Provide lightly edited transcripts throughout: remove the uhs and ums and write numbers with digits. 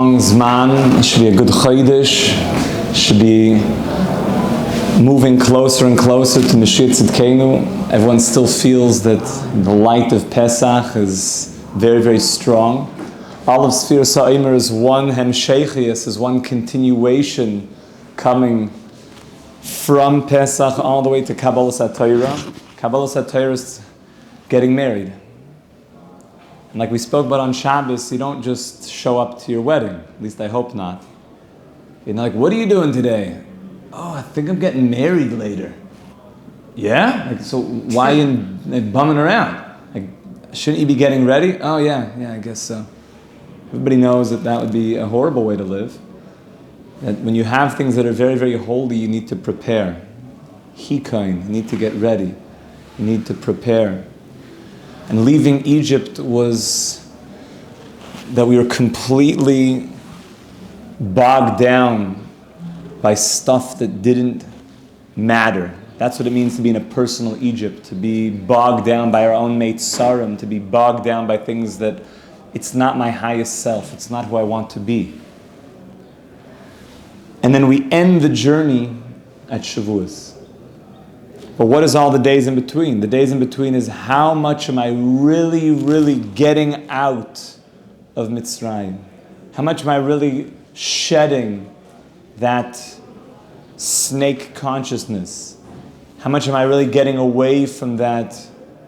Zman, it should be a good chodesh, should be moving closer and closer to Mashiach Tzidkenu. Everyone still feels that the light of Pesach is very, very strong. All of Sefirat HaOmer is one hemsheichias, is one continuation coming from Pesach all the way to Kabbalas HaTorah. Kabbalas HaTorah is getting married. And like we spoke about on Shavous, you don't just show up to your wedding. At least I hope not. You're not like, what are you doing today? Oh, I think I'm getting married later. Yeah? Like, so why are you bumming around? Like, shouldn't you be getting ready? Oh yeah, I guess so. Everybody knows that would be a horrible way to live. That when you have things that are very, very holy, you need to prepare. Hikain, you need to get ready. You need to prepare. And leaving Egypt was that we were completely bogged down by stuff that didn't matter. That's what it means to be in a personal Egypt, to be bogged down by our own Mitzrayim, to be bogged down by things that it's not my highest self, it's not who I want to be. And then we end the journey at Shavous. But what is all the days in between? The days in between is how much am I really, really getting out of Mitzrayim? How much am I really shedding that snake consciousness? How much am I really getting away from that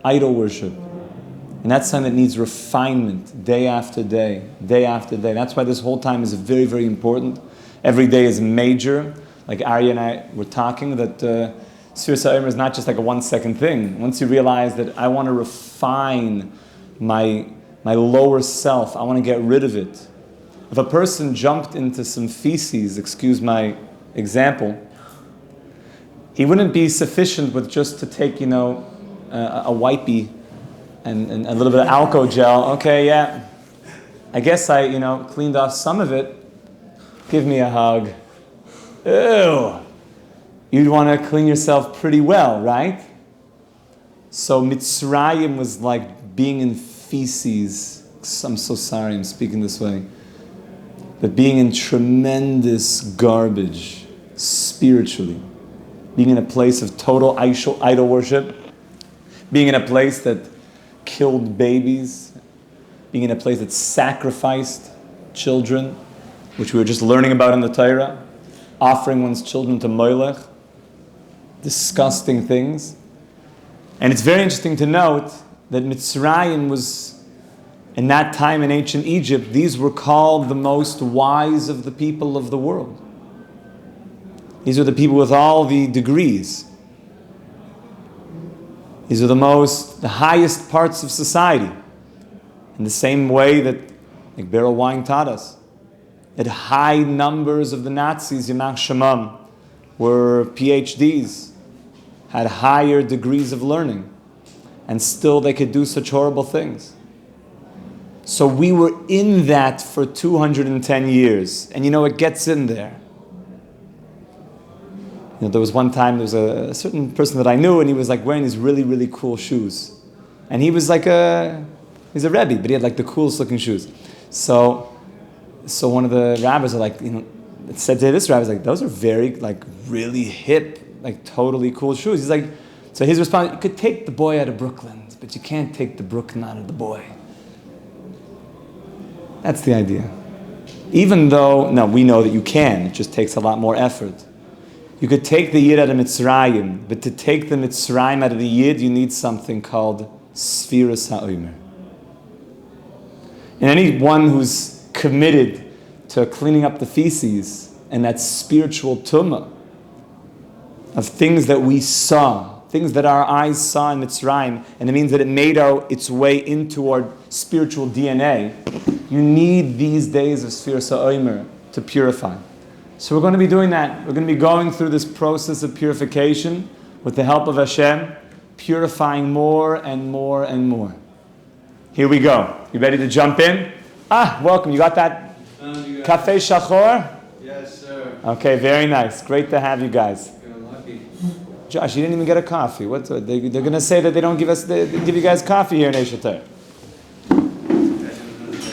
idol worship? And that's something that needs refinement day after day, day after day. That's why this whole time is very, very important. Every day is major. Like Arya and I were talking that Sefirat HaOmer is not just like a 1 second thing. Once you realize that I want to refine my lower self, I want to get rid of it. If a person jumped into some feces, excuse my example, he wouldn't be sufficient with just to take, a wipey and a little bit of alcohol gel. Okay, yeah, I guess I, cleaned off some of it. Give me a hug. Ew. You'd want to clean yourself pretty well, right? So Mitzrayim was like being in feces. I'm so sorry I'm speaking this way. But being in tremendous garbage, spiritually. Being in a place of total idol worship. Being in a place that killed babies. Being in a place that sacrificed children, which we were just learning about in the Torah. Offering one's children to Molech. Disgusting things. And it's very interesting to note that Mitzrayim was, in that time in ancient Egypt, these were called the most wise of the people of the world. These are the people with all the degrees. These are the highest parts of society. In the same way that, like Beryl Wine taught us, that high numbers of the Nazis, Yamach Shemam, were PhDs, had higher degrees of learning, and still they could do such horrible things. So we were in that for 210 years, and it gets in there. There was one time, there was a certain person that I knew, and he was like wearing these really, really cool shoes. And he was like he's a Rebbe, but he had like the coolest looking shoes. So one of the rabbis are like, said to this rabbi, like, those are very, like, really hip, like, totally cool shoes. He's like, so his response, you could take the boy out of Brooklyn, but you can't take the Brooklyn out of the boy. That's the idea. Even though, no, we know that you can, it just takes a lot more effort. You could take the Yid out of Mitzrayim, but to take the Mitzrayim out of the Yid, you need something called Sefirat HaOmer. And anyone who's committed to cleaning up the feces and that spiritual tumah of things that we saw, things that our eyes saw in Mitzrayim, and it means that it made its way into our spiritual DNA. You need these days of Sefirat HaOmer to purify. So we're going to be doing that. We're going to be going through this process of purification with the help of Hashem, purifying more and more and more. Here we go. You ready to jump in? Welcome. You got that Cafe Shachor? Yes, sir. Okay, very nice. Great to have you guys. You're lucky. Josh, you didn't even get a coffee. They're going to say that they don't give you guys coffee here in Esheter.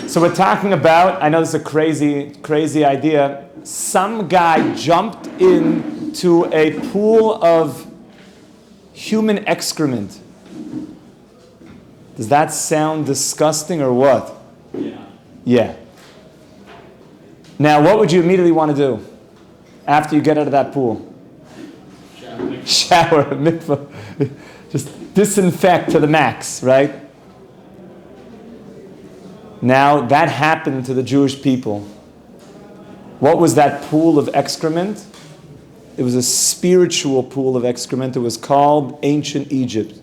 So we're talking about, I know this is a crazy idea, some guy jumped into a pool of human excrement. Does that sound disgusting or what? Yeah. Now, what would you immediately want to do after you get out of that pool? Shower, mikvah. Just disinfect to the max, right? Now, that happened to the Jewish people. What was that pool of excrement? It was a spiritual pool of excrement. It was called ancient Egypt.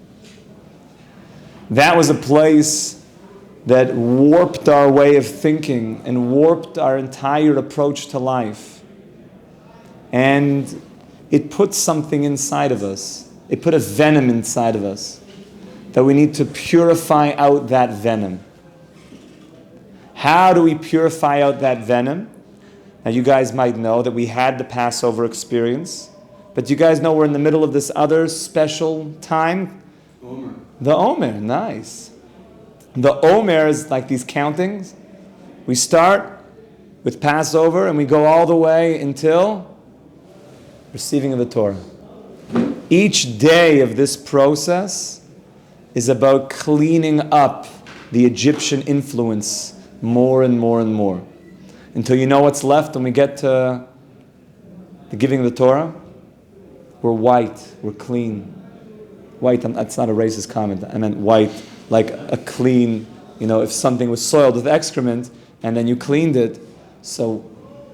That was a place that warped our way of thinking and warped our entire approach to life. And it put something inside of us. It put a venom inside of us that we need to purify out that venom. How do we purify out that venom? Now you guys might know that we had the Passover experience, but you guys know we're in the middle of this other special time? Omer. The Omer, nice. The Omer is like these countings. We start with Passover and we go all the way until receiving of the Torah. Each day of this process is about cleaning up the Egyptian influence more and more and more. Until you know what's left when we get to the giving of the Torah, we're white, we're clean. White, that's not a racist comment, I meant white, like a clean, if something was soiled with excrement and then you cleaned it, so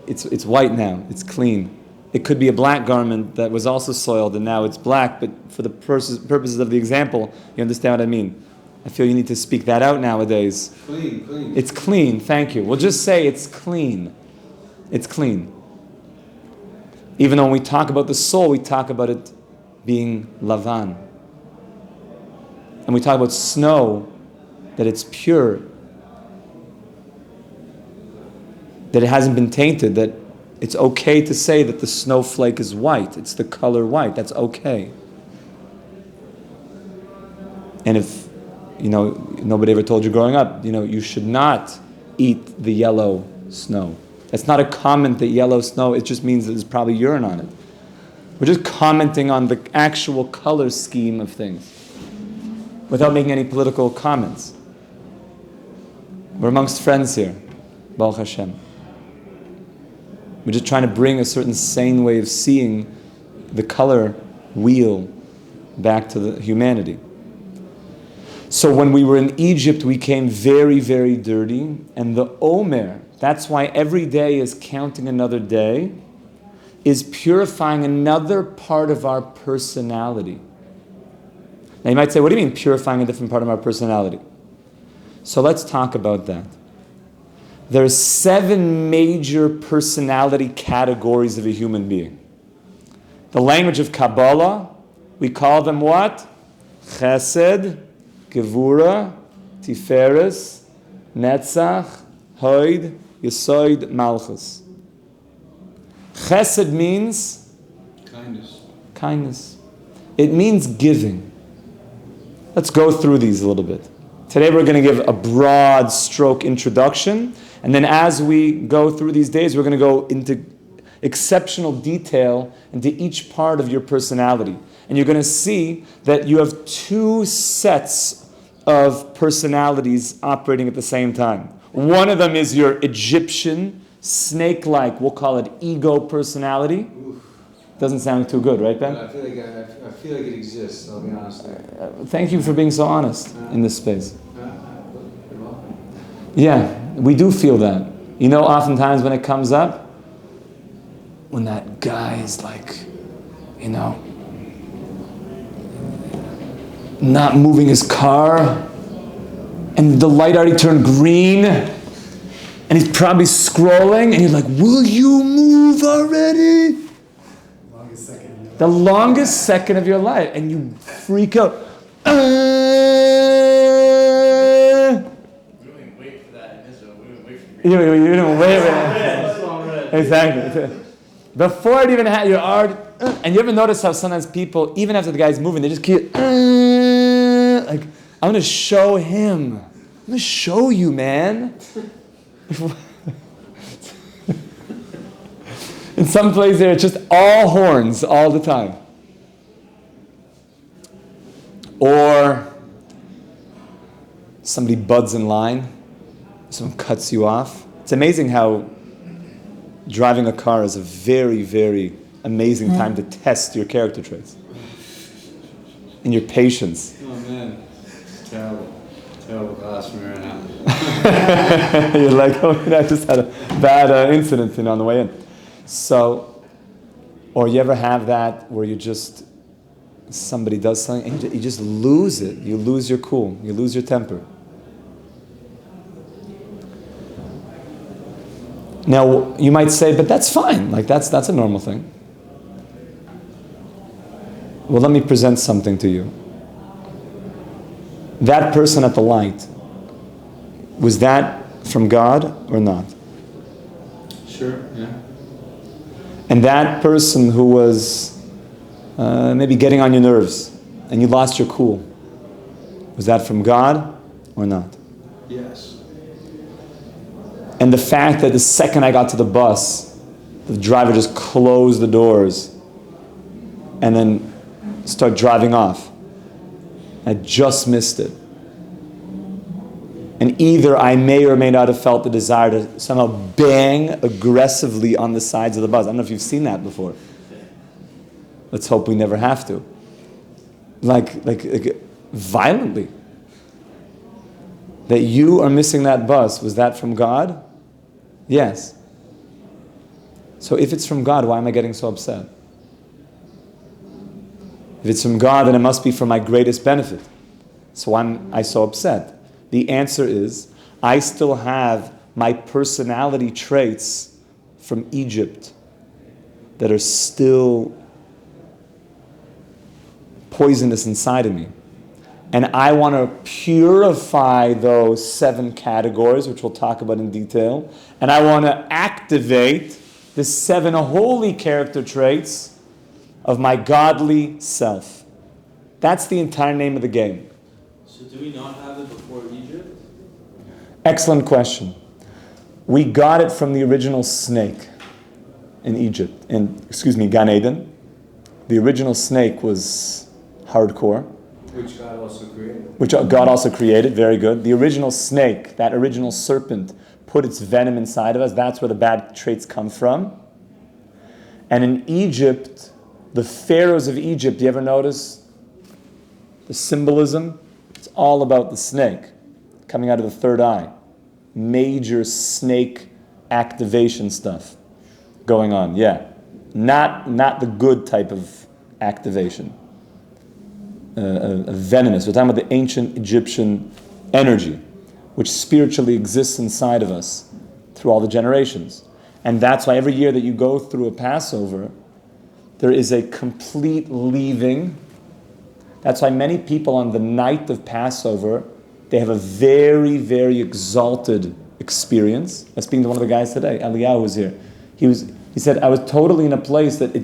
it's white now, it's clean. It could be a black garment that was also soiled and now it's black, but for the purposes of the example, you understand what I mean. I feel you need to speak that out nowadays. Clean. It's clean, thank you. We'll just say it's clean. It's clean. Even though when we talk about the soul, we talk about it being lavan. And we talk about snow, that it's pure. That it hasn't been tainted, that it's okay to say that the snowflake is white. It's the color white. That's okay. And if, nobody ever told you growing up, you should not eat the yellow snow. It's not a comment that yellow snow, it just means that there's probably urine on it. We're just commenting on the actual color scheme of things without making any political comments. We're amongst friends here, Baruch Hashem. We're just trying to bring a certain sane way of seeing the color wheel back to the humanity. So when we were in Egypt, we came very, very dirty. And the Omer, that's why every day is counting another day, is purifying another part of our personality. Now you might say, what do you mean purifying a different part of our personality? So let's talk about that. There are 7 major personality categories of a human being. The language of Kabbalah, we call them what? Chesed, Gevura, Tiferes, Netzach, Hoid, Yesoid, Malchus. Chesed means? Kindness. It means giving. Let's go through these a little bit. Today we're going to give a broad stroke introduction, and then as we go through these days, we're going to go into exceptional detail into each part of your personality. And you're going to see that you have 2 sets of personalities operating at the same time. One of them is your Egyptian, snake-like, we'll call it ego personality. Oof. Doesn't sound too good, right, Ben? I feel like it exists, I'll be honest with you. Thank you for being so honest in this space. You're welcome. Yeah, we do feel that. Oftentimes when it comes up, when that guy is like, not moving his car, and the light already turned green, and he's probably scrolling, and you're like, will you move already? The longest second of your life, and you freak out. We didn't wait for that in Israel. We didn't wait for You didn't wait for that. Exactly. Before it even had your art, and you ever notice how sometimes people, even after the guy's moving, they just keep, like, I'm going to show him. I'm going to show you, man. In some places there, it's just all horns all the time. Or somebody buds in line, someone cuts you off. It's amazing how driving a car is a very, very amazing time to test your character traits and your patience. Oh man, it's terrible. Terrible glass mirror now. You're like, oh, I just had a bad incident on the way in. So, or you ever have that where somebody does something and you just lose it. You lose your cool. You lose your temper. Now, you might say, but that's fine. Like, that's a normal thing. Well, let me present something to you. That person at the light, was that from God or not? Sure, yeah. And that person who was maybe getting on your nerves and you lost your cool, was that from God or not? Yes. And the fact that the second I got to the bus, the driver just closed the doors and then started driving off. I just missed it. And either I may or may not have felt the desire to somehow bang aggressively on the sides of the bus. I don't know if you've seen that before. Let's hope we never have to. Like violently. That you are missing that bus, was that from God? Yes. So if it's from God, why am I getting so upset? If it's from God, then it must be for my greatest benefit. So why am I so upset? The answer is, I still have my personality traits from Egypt that are still poisonous inside of me. And I want to purify those 7 categories, which we'll talk about in detail. And I want to activate the 7 holy character traits of my godly self. That's the entire name of the game. So do we not have it before Egypt? Excellent question. We got it from the original snake in Egypt, Gan Eden. The original snake was hardcore. Which God also created. Which God also created, very good. The original snake, that original serpent, put its venom inside of us. That's where the bad traits come from. And in Egypt, the pharaohs of Egypt, do you ever notice the symbolism? It's all about the snake coming out of the third eye. Major snake activation stuff going on, yeah. Not the good type of activation. Venomous. We're talking about the ancient Egyptian energy, which spiritually exists inside of us through all the generations. And that's why every year that you go through a Passover, there is a complete leaving. That's why many people on the night of Passover, they have a very, very exalted experience. I was speaking to one of the guys today, Eliyahu was here. He said, I was totally in a place that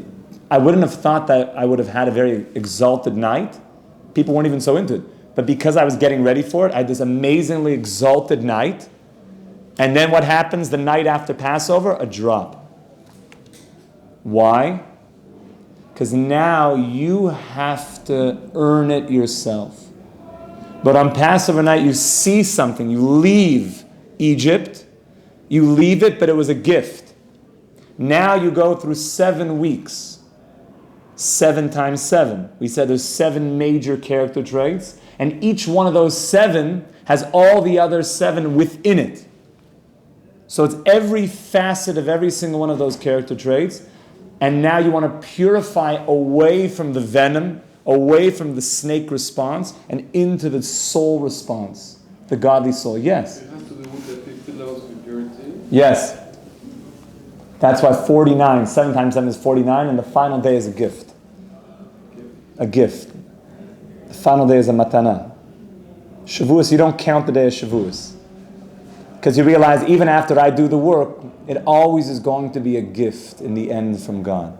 I wouldn't have thought that I would have had a very exalted night. People weren't even so into it. But because I was getting ready for it, I had this amazingly exalted night. And then what happens the night after Passover? A drop. Why? Because now you have to earn it yourself. But on Passover night, you see something. You leave Egypt. You leave it, but it was a gift. Now you go through 7 weeks. 7 times 7. We said there's 7 major character traits, and each one of those 7 has all the other 7 within it. So it's every facet of every single one of those character traits, and now you want to purify away from the venom, away from the snake response, and into the soul response, the godly soul. Yes? It has to do with the 50 levels of purity? Yes. That's why 49, 7 times 7 is 49, and the final day is a gift. A gift. The final day is a matana. Shavous, you don't count the day of Shavous. Because you realize even after I do the work, it always is going to be a gift in the end from God.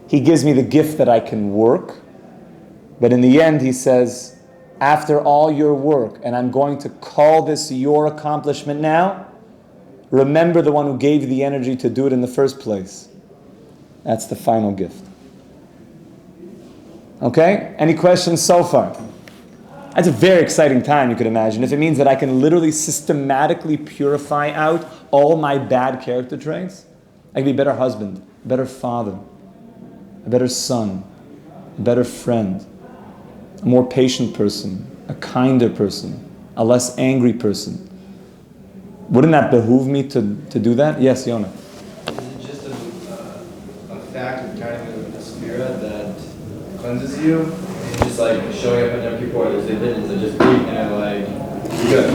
He gives me the gift that I can work, but in the end he says, after all your work, and I'm going to call this your accomplishment now, remember the one who gave you the energy to do it in the first place. That's the final gift. Okay? Any questions so far? That's a very exciting time, you could imagine. If it means that I can literally systematically purify out all my bad character traits, I can be a better husband, a better father, a better son, a better friend, a more patient person, a kinder person, a less angry person. Wouldn't that behoove me to do that? Yes, Yonah. Is it just a fact of carrying a spirit that cleanses you? It's just like showing up in other people, or there's religions that just being and like, you're good.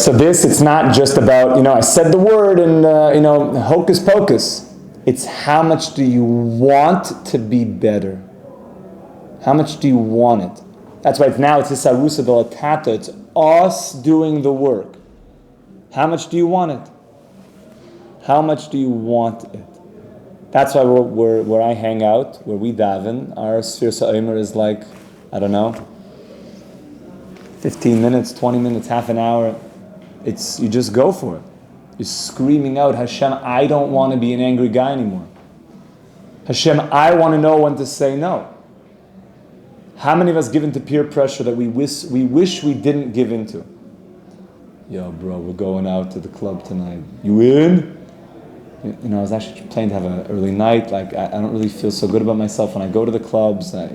So it's not just about, I said the word and, hocus pocus. It's how much do you want to be better? How much do you want it? That's why it's hisarusa v'latata. It's us doing the work. How much do you want it? How much do you want it? That's why where I hang out, where we daven, our Sefirat HaOmer is like, 15 minutes, 20 minutes, half an hour. You just go for it. You're screaming out, Hashem, I don't want to be an angry guy anymore. Hashem, I want to know when to say no. How many of us give into peer pressure that we wish we didn't give into? Yo, bro, we're going out to the club tonight. You in? I was actually planning to have an early night. Like, I don't really feel so good about myself when I go to the clubs. I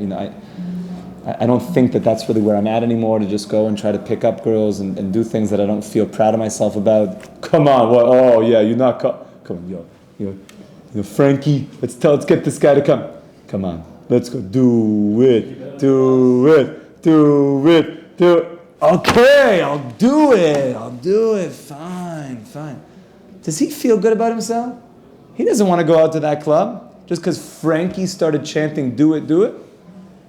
don't think that's really where I'm at anymore, to just go and try to pick up girls and do things that I don't feel proud of myself about. Come on, what? Oh, yeah, you're not... Come on, yo, Frankie, let's get this guy to come. Come on, let's go. Do it. Okay, I'll do it. Fine. Does he feel good about himself? He doesn't want to go out to that club just because Frankie started chanting, do it.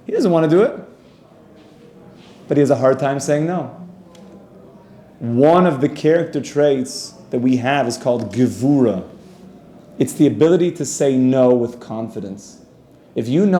He doesn't want to do it. But he has a hard time saying no. One of the character traits that we have is called gevura. It's the ability to say no with confidence. If you know